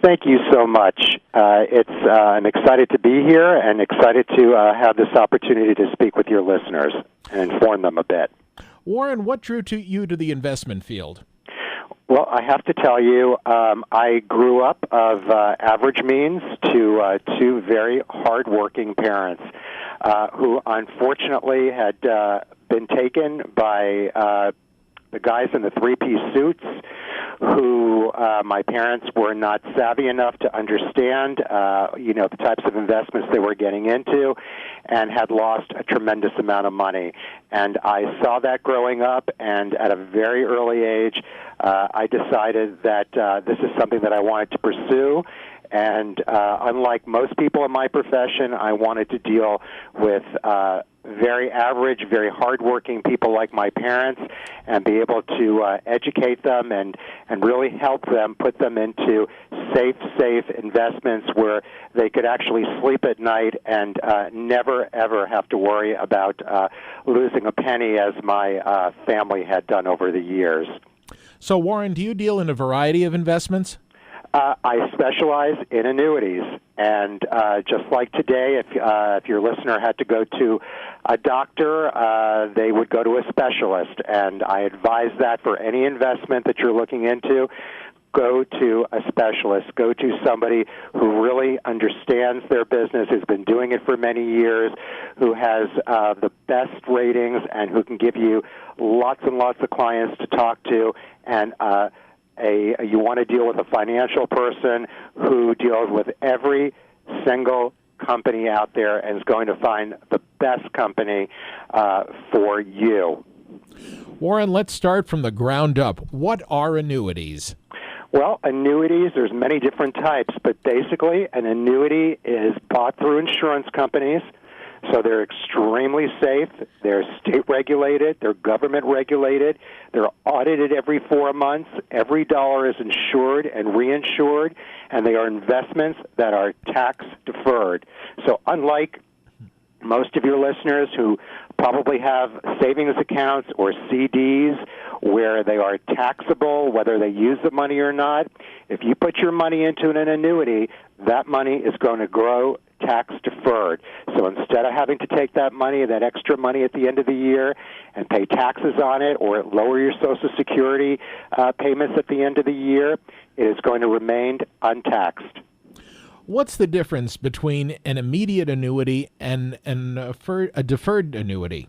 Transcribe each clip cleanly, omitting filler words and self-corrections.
Thank you so much. I'm excited to be here and excited to have this opportunity to speak with your listeners and inform them a bit. Warren, what drew you to the investment field? Well, I have to tell you, I grew up of average means to two very hardworking parents who unfortunately had been taken by the guys in the three-piece suits who my parents were not savvy enough to understand, the types of investments they were getting into, and had lost a tremendous amount of money. And I saw that growing up, and at a very early age, I decided that this is something that I wanted to pursue. And unlike most people in my profession, I wanted to deal with very average, very hardworking people like my parents and be able to educate them and really help them, put them into safe investments where they could actually sleep at night and never, ever have to worry about losing a penny as my family had done over the years. So, Warren, do you deal in a variety of investments? I specialize in annuities, and just like today, if your listener had to go to a doctor, they would go to a specialist, and I advise that for any investment that you're looking into, go to a specialist. Go to somebody who really understands their business, who's been doing it for many years, who has the best ratings, and who can give you lots and lots of clients to talk to, and you want to deal with a financial person who deals with every single company out there and is going to find the best company for you. Warren, let's start from the ground up. What are annuities? Well, annuities, there's many different types, but basically an annuity is bought through insurance companies. So they're extremely safe. They're state-regulated. They're government-regulated. They're audited every 4 months. Every dollar is insured and reinsured, and they are investments that are tax-deferred. So unlike most of your listeners who probably have savings accounts or CDs where they are taxable, whether they use the money or not, if you put your money into an annuity, that money is going to grow tax-deferred. So instead of having to take that money, that extra money at the end of the year, and pay taxes on it or lower your Social Security payments at the end of the year, it is going to remain untaxed. What's the difference between an immediate annuity and a deferred annuity?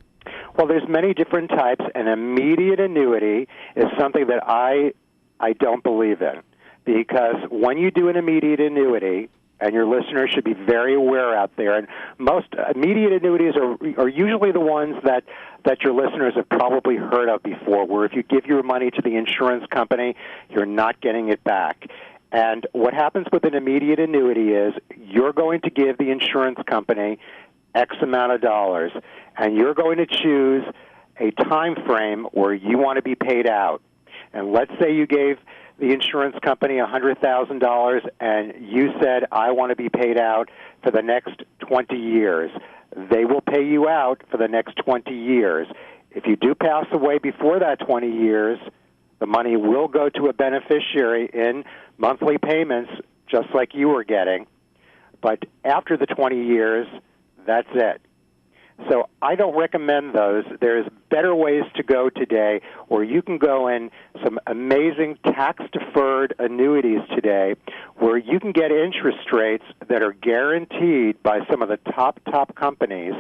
Well, there's many different types. An immediate annuity is something that I don't believe in, because when you do an immediate annuity, and your listeners should be very aware out there, and most immediate annuities are usually the ones that your listeners have probably heard of before, where if you give your money to the insurance company, you're not getting it back. And what happens with an immediate annuity is you're going to give the insurance company X amount of dollars, and you're going to choose a time frame where you want to be paid out. And let's say you gave the insurance company $100,000 and you said, I want to be paid out for the next 20 years. They will pay you out for the next 20 years. If you do pass away before that 20 years, the money will go to a beneficiary in monthly payments, just like you were getting. But after the 20 years, that's it. So I don't recommend those. There's better ways to go today where you can go in some amazing tax-deferred annuities today where you can get interest rates that are guaranteed by some of the top companies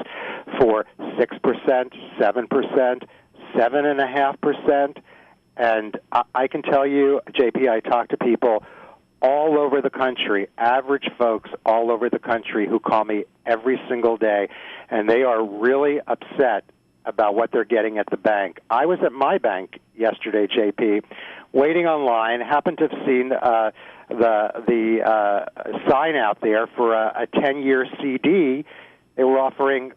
for 6%, 7%, 7.5%. And I can tell you, JP, I talk to people all over the country, average folks all over the country who call me every single day, and they are really upset about what they're getting at the bank. I was at my bank yesterday, JP, waiting online, happened to have seen the sign out there for a 10-year CD. They were offering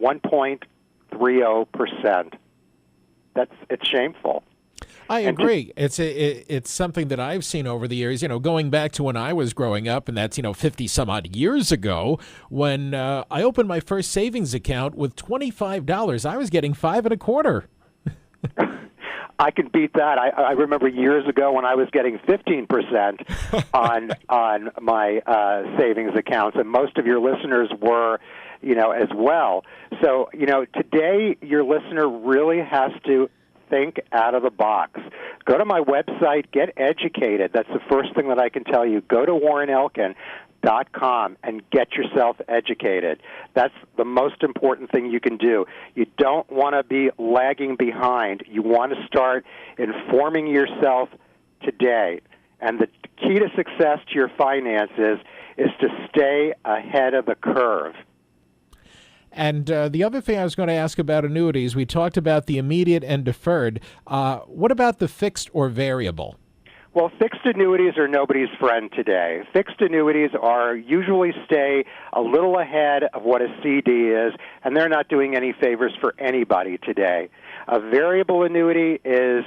1.30%. It's shameful. I agree. It's something that I've seen over the years, going back to when I was growing up, and that's, 50 some odd years ago, when I opened my first savings account with $25, I was getting 5 1/4. I can beat that. I remember years ago when I was getting 15% on my savings accounts, and most of your listeners were, as well. So, today your listener really has to think out of the box. Go to my website, get educated. That's the first thing that I can tell you. Go to WarrenElkin.com and get yourself educated. That's the most important thing you can do. You don't want to be lagging behind. You want to start informing yourself today. And the key to success to your finances is to stay ahead of the curve. And the other thing I was going to ask about annuities, we talked about the immediate and deferred. What about the fixed or variable? Well, fixed annuities are nobody's friend today. Fixed annuities usually stay a little ahead of what a CD is, and they're not doing any favors for anybody today. A variable annuity is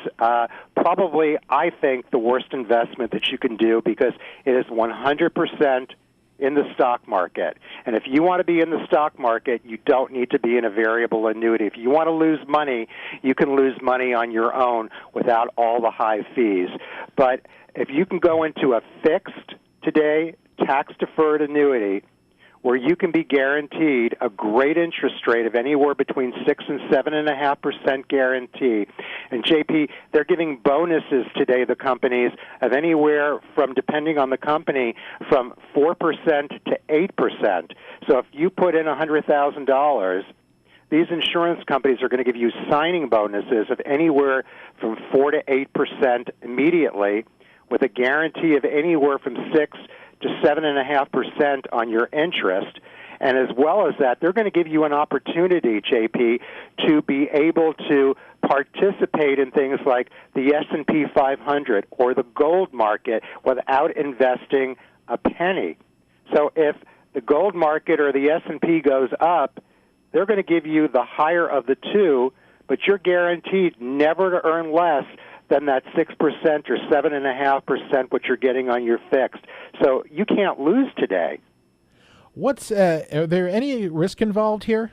probably, I think, the worst investment that you can do because it is 100% in the stock market. And if you want to be in the stock market, you don't need to be in a variable annuity. If you want to lose money, you can lose money on your own without all the high fees. But if you can go into a fixed today, tax-deferred annuity where you can be guaranteed a great interest rate of anywhere between 6 and 7.5% guarantee. And JP, they're giving bonuses today, the companies, of anywhere from, depending on the company, from 4% to 8%. So if you put in $100,000, these insurance companies are going to give you signing bonuses of anywhere from 4 to 8% immediately, with a guarantee of anywhere from 6 to 7.5% on your interest. And as well as that, they're going to give you an opportunity, JP, to be able to participate in things like the S&P 500 or the gold market without investing a penny. So if the gold market or the S&P goes up, they're going to give you the higher of the two, but you're guaranteed never to earn less than that 6% or 7.5% what you're getting on your fixed. So you can't lose today. Are there any risk involved here?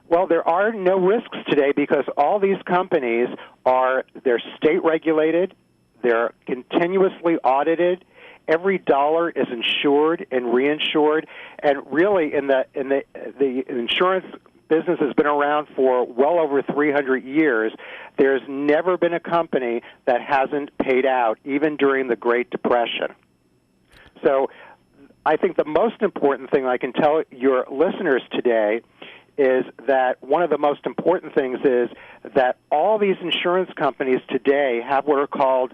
Well, there are no risks today because all these companies they're state regulated, they're continuously audited. Every dollar is insured and reinsured, and really in the insurance business has been around for well over 300 years. There's never been a company that hasn't paid out, even during the Great Depression. So I think the most important thing I can tell your listeners today is that one of the most important things is that all these insurance companies today have what are called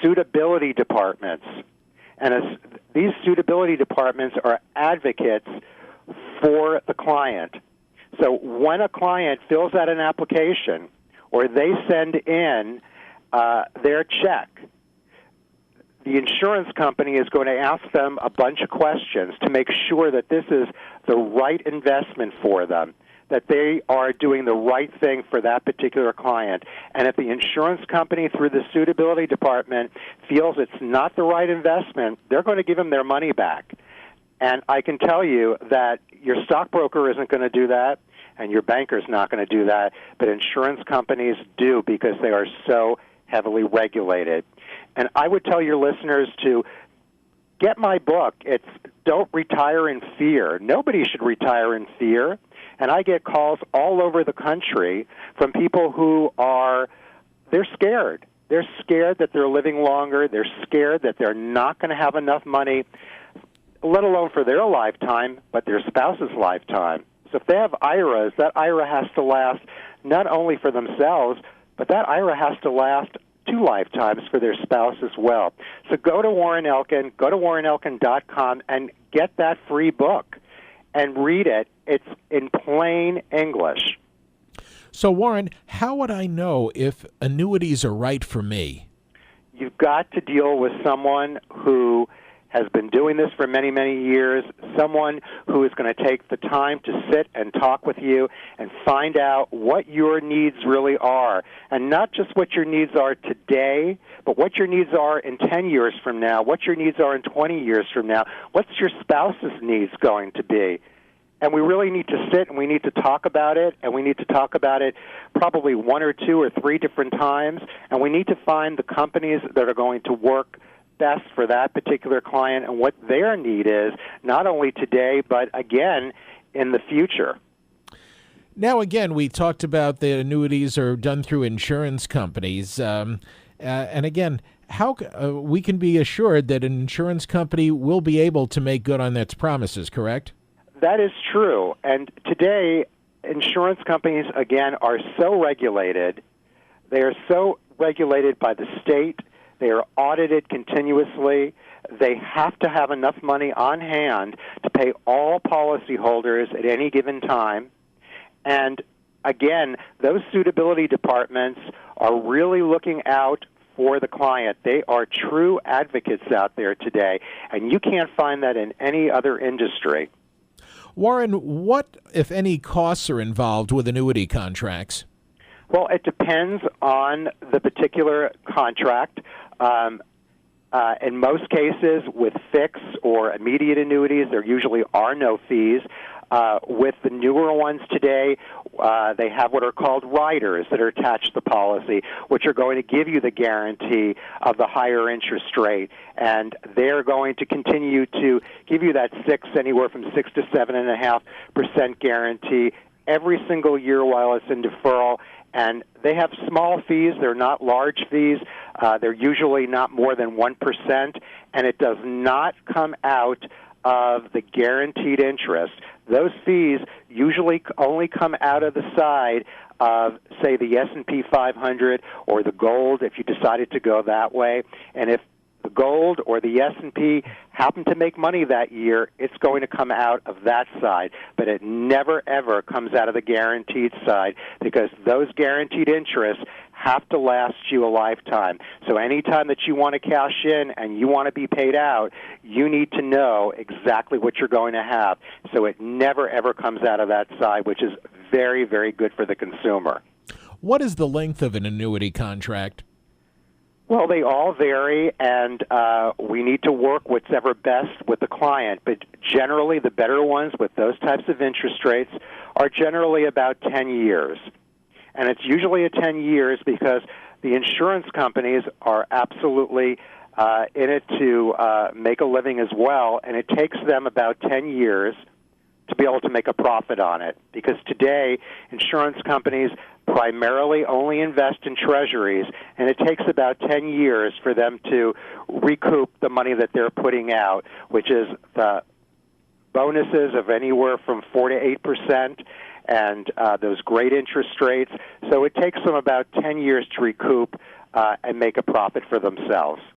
suitability departments. And these suitability departments are advocates for the client. So when a client fills out an application or they send in their check, the insurance company is going to ask them a bunch of questions to make sure that this is the right investment for them, that they are doing the right thing for that particular client. And if the insurance company, through the suitability department, feels it's not the right investment, they're going to give them their money back. And I can tell you that your stockbroker isn't going to do that, and your banker's not going to do that, but insurance companies do because they are so heavily regulated. And I would tell your listeners to get my book. It's Don't Retire in Fear. Nobody should retire in fear. And I get calls all over the country from people who they're scared. They're scared that they're living longer. They're scared that they're not going to have enough money, let alone for their lifetime, but their spouse's lifetime. So if they have IRAs, that IRA has to last not only for themselves, but that IRA has to last 2 lifetimes for their spouse as well. So go to Warren Elkin, go to WarrenElkin.com, and get that free book and read it. It's in plain English. So, Warren, how would I know if annuities are right for me? You've got to deal with someone who has been doing this for many, many years, someone who is going to take the time to sit and talk with you and find out what your needs really are, and not just what your needs are today, but what your needs are in 10 years from now, what your needs are in 20 years from now, what's your spouse's needs going to be. And we really need to sit and we need to talk about it, and we need to talk about it probably one or two or three different times, and we need to find the companies that are going to work best for that particular client and what their need is, not only today, but again, in the future. Now, again, we talked about the annuities are done through insurance companies. And again, how we can be assured that an insurance company will be able to make good on its promises, correct? That is true. And today, insurance companies, again, are so regulated. They are so regulated by the state. They are audited continuously. They have to have enough money on hand to pay all policyholders at any given time. And again, those suitability departments are really looking out for the client. They are true advocates out there today, and you can't find that in any other industry. Warren, what, if any, costs are involved with annuity contracts? Well, it depends on the particular contract. In most cases, with fixed or immediate annuities, there usually are no fees. With the newer ones today, they have what are called riders that are attached to the policy, which are going to give you the guarantee of the higher interest rate, and they're going to continue to give you that anywhere from 6 to 7.5% guarantee every single year while it's in deferral. And they have small fees. They're not large fees. They're usually not more than 1%, and it does not come out of the guaranteed interest. Those fees usually only come out of the side of, say, the S&P 500 or the gold if you decided to go that way. And if the gold or the S&P happen to make money that year, it's going to come out of that side. But it never, ever comes out of the guaranteed side because those guaranteed interests have to last you a lifetime. So anytime that you want to cash in and you want to be paid out, you need to know exactly what you're going to have. So it never, ever comes out of that side, which is very, very good for the consumer. What is the length of an annuity contract? Well, they all vary, and we need to work whatever best with the client. But generally, the better ones with those types of interest rates are generally about 10 years. And it's usually at 10 years because the insurance companies are absolutely in it to make a living as well, and it takes them about 10 years to be able to make a profit on it. Because today, insurance companies primarily only invest in treasuries, and it takes about 10 years for them to recoup the money that they're putting out, which is the bonuses of anywhere from 4 to 8%, and those great interest rates. So it takes them about 10 years to recoup and make a profit for themselves.